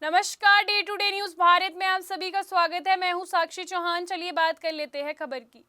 नमस्कार, day to day news Bharat में आप सभी का स्वागत है। मैं हूं साक्षी चौहान। चलिए बात कर लेते हैं खबर की।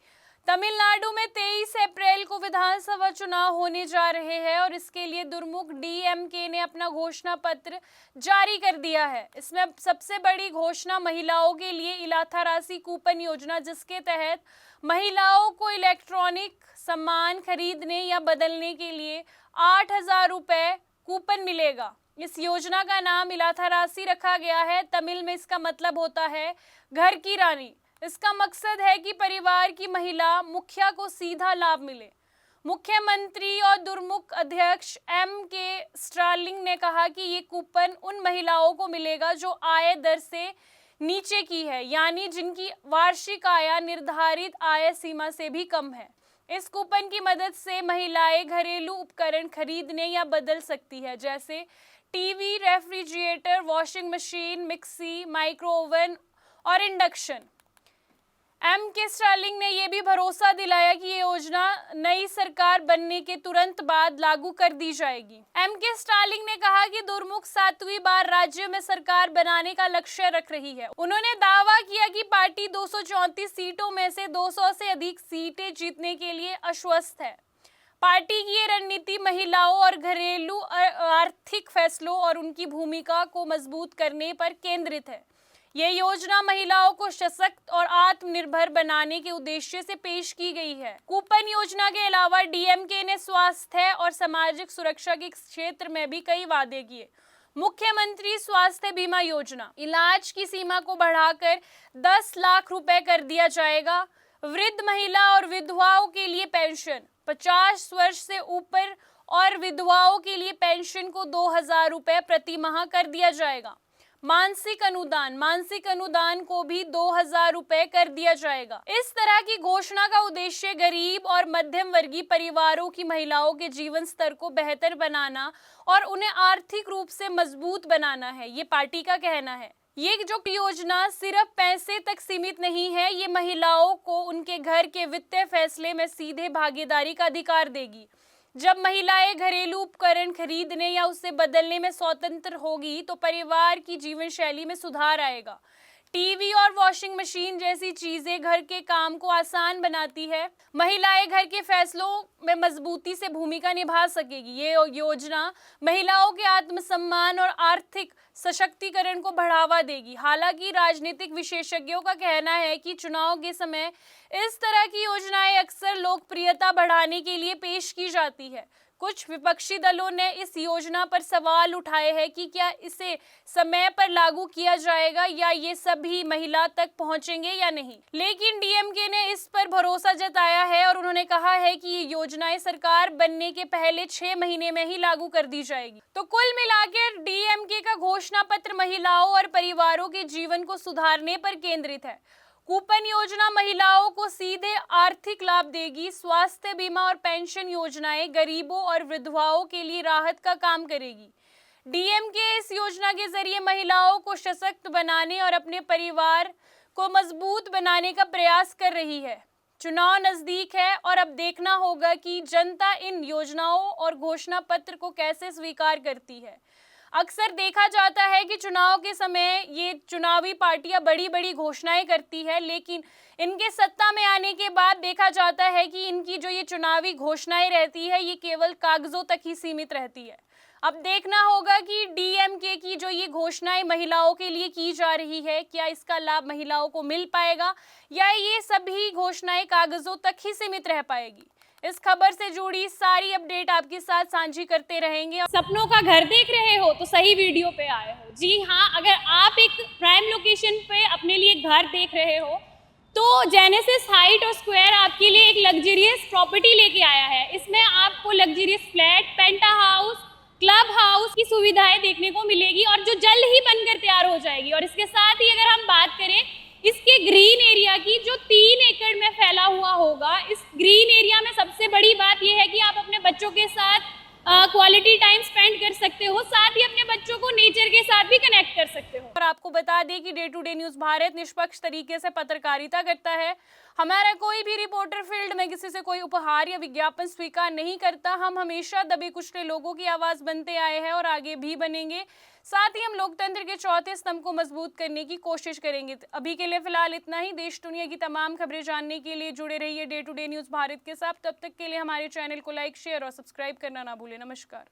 तमिलनाडु में 23 अप्रैल को विधानसभा चुनाव होने जा रहे हैं और इसके लिए दुर्मुख डीएमके ने अपना घोषणा पत्र जारी कर दिया है। इसमें सबसे बड़ी घोषणा महिलाओं के लिए इलाथारासी कूपन योजना, जिसके तहत महिलाओं को इलेक्ट्रॉनिक सामान खरीदने या बदलने के लिए 8,000 रुपए कूपन मिलेगा। इस योजना का नाम इलाथारासी रखा गया है। तमिल में इसका मतलब होता है घर की रानी। इसका मकसद है कि परिवार की महिला मुखिया को सीधा लाभ मिले। मुख्यमंत्री और दुर्मुख अध्यक्ष एम.के. स्टालिन ने कहा कि ये कूपन उन महिलाओं को मिलेगा जो आय दर से नीचे की है, यानी जिनकी वार्षिक आय निर्धारित आय सीमा से भी कम है। इस कूपन की मदद से महिलाएं घरेलू उपकरण खरीदने या बदल सकती है, जैसे TV, refrigerator, washing machine, mixie, micro oven और इंडक्शन। एम.के. स्टालिन ने यह भी भरोसा दिलाया कि ये योजना नई सरकार बनने के तुरंत बाद लागू कर दी जाएगी। एम.के. स्टालिन ने कहा कि दुर्मुख 7वीं बार राज्य में सरकार बनाने का लक्ष्य रख रही है। उन्होंने दावा किया कि पार्टी 234 सीटों में से 200 से अधिक सीटें जीतने के लिए आश्वस्त है। पार्टी की ये रणनीति महिलाओं और घरेलू आर्थिक फैसलों और उनकी भूमिका को मजबूत करने पर केंद्रित है। ये योजना महिलाओं को सशक्त और आत्मनिर्भर बनाने के उद्देश्य से पेश की गई है। कूपन योजना के अलावा डीएमके ने स्वास्थ्य और सामाजिक सुरक्षा के क्षेत्र में भी कई वादे किए। मुख्यमंत्री स्वास्थ्य बीमा योजना, इलाज की सीमा को बढ़ाकर 10 लाख रुपए कर दिया जाएगा। वृद्ध महिला और विधवाओं के लिए पेंशन, 50 वर्ष से ऊपर और विधवाओं के लिए पेंशन को 2,000 रुपए प्रति माह कर दिया जाएगा। मानसिक अनुदान को भी 2,000 रुपए कर दिया जाएगा। इस तरह की घोषणा का उद्देश्य गरीब और मध्यम वर्गीय परिवारों की महिलाओं के जीवन स्तर को बेहतर बनाना और उन्हें आर्थिक रूप से मजबूत बनाना है, ये पार्टी का कहना है। ये जो योजना सिर्फ पैसे तक सीमित नहीं है, ये महिलाओं को उनके घर के वित्तीय फैसले में सीधे भागीदारी का अधिकार देगी। जब महिलाएं घरेलू उपकरण खरीदने या उसे बदलने में स्वतंत्र होगी तो परिवार की जीवन शैली में सुधार आएगा। टीवी और वॉशिंग मशीन जैसी चीजें घर के काम को आसान बनाती है। महिलाएं घर के फैसलों में मजबूती से भूमिका निभा सकेगी। ये योजना महिलाओं के आत्मसम्मान और आर्थिक सशक्तिकरण को बढ़ावा देगी। हालांकि राजनीतिक विशेषज्ञों का कहना है कि चुनाव के समय इस तरह की योजनाएं अक्सर लोकप्रियता बढ़ाने के लिए पेश की जाती है। कुछ विपक्षी दलों ने इस योजना पर सवाल उठाए हैं कि क्या इसे समय पर लागू किया जाएगा या ये सभी महिला तक पहुंचेंगे या नहीं। लेकिन डीएमके ने इस पर भरोसा जताया है और उन्होंने कहा है कि ये योजनाएं सरकार बनने के पहले 6 महीने में ही लागू कर दी जाएगी। तो कुल मिलाकर डीएमके का घोषणा पत्र महिलाओं और परिवारों के जीवन को सुधारने पर केंद्रित है। कूपन योजना महिलाओं को सीधे आर्थिक लाभ देगी। स्वास्थ्य बीमा और पेंशन योजनाएं गरीबों और विधवाओं के लिए राहत का काम करेगी। डीएमके इस योजना के जरिए महिलाओं को सशक्त बनाने और अपने परिवार को मजबूत बनाने का प्रयास कर रही है। चुनाव नजदीक है और अब देखना होगा कि जनता इन योजनाओं और घोषणा पत्र को कैसे स्वीकार करती है। अक्सर देखा जाता है कि चुनाव के समय ये चुनावी पार्टियां बड़ी बड़ी घोषणाएं करती है, लेकिन इनके सत्ता में आने के बाद देखा जाता है कि इनकी जो ये चुनावी घोषणाएं रहती है ये केवल कागजों तक ही सीमित रहती है। अब देखना होगा कि डीएमके की जो ये घोषणाएं महिलाओं के लिए की जा रही है, क्या इसका लाभ महिलाओं को मिल पाएगा या ये सभी घोषणाएं कागजों तक ही सीमित रह पाएगी। इस खबर से जुड़ी सारी अपडेट आपके साथ साझी करते रहेंगे। सपनों का घर देख रहे हो तो सही वीडियो पे आए हो। जी हाँ, अगर आप एक प्राइम लोकेशन पे अपने लिए घर देख रहे हो तो जेनेसिस हाइट और स्क्वायर आपके लिए एक लग्जरियस प्रॉपर्टी लेके आया है। इसमें आपको लग्जरियस फ्लैट, पेंटा हाउस, क्लब हाउस की सुविधाएं देखने को मिलेगी और जो जल्द ही बनकर तैयार हो जाएगी। और इसके साथ ही अगर हम बात करें इसके ग्रीन एरिया की, जो 3 एकड़ में फैला हुआ होगा, इस ग्रीन एरिया में सबसे बड़ी बात यह है कि आप अपने बच्चों के साथ क्वालिटी टाइम स्पेंड कर सकते हो, साथ ही अपने बच्चों को नेचर के साथ भी कनेक्ट कर सकते हो। और आपको बता दें कि day to day news Bharat निष्पक्ष तरीके से पत्रकारिता करता है। हमारा कोई भी रिपोर्टर फील्ड में किसी से कोई उपहार या विज्ञापन स्वीकार नहीं करता। हम हमेशा दबे कुचले लोगों की आवाज बनते आए हैं और आगे भी बनेंगे। साथ ही हम लोकतंत्र के चौथे स्तंभ को मजबूत करने की कोशिश करेंगे। अभी के लिए फिलहाल इतना ही। देश दुनिया की तमाम खबरें जानने के लिए जुड़े रहिए day to day news Bharat के साथ। तब तक के लिए हमारे चैनल को लाइक, शेयर और सब्सक्राइब करना ना भूलें। नमस्कार।